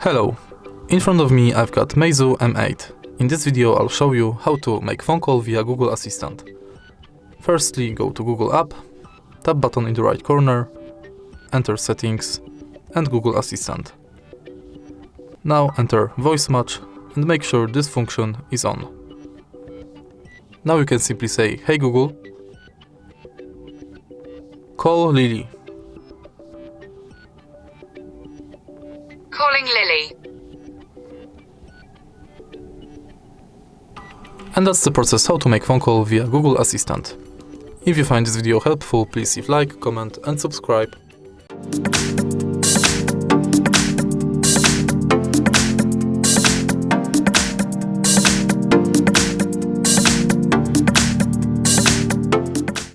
Hello, in front of me I've got MEIZU M8. In this video I'll show you how to make phone call via Google Assistant. Firstly, go to Google app, tap button in the right corner, enter Settings and Google Assistant. Now enter Voice Match and make sure this function is on. Now you can simply say, "Hey Google, call Lily." Calling Lily. And that's the process how to make phone call via Google Assistant. If you find this video helpful, please leave like, comment and subscribe.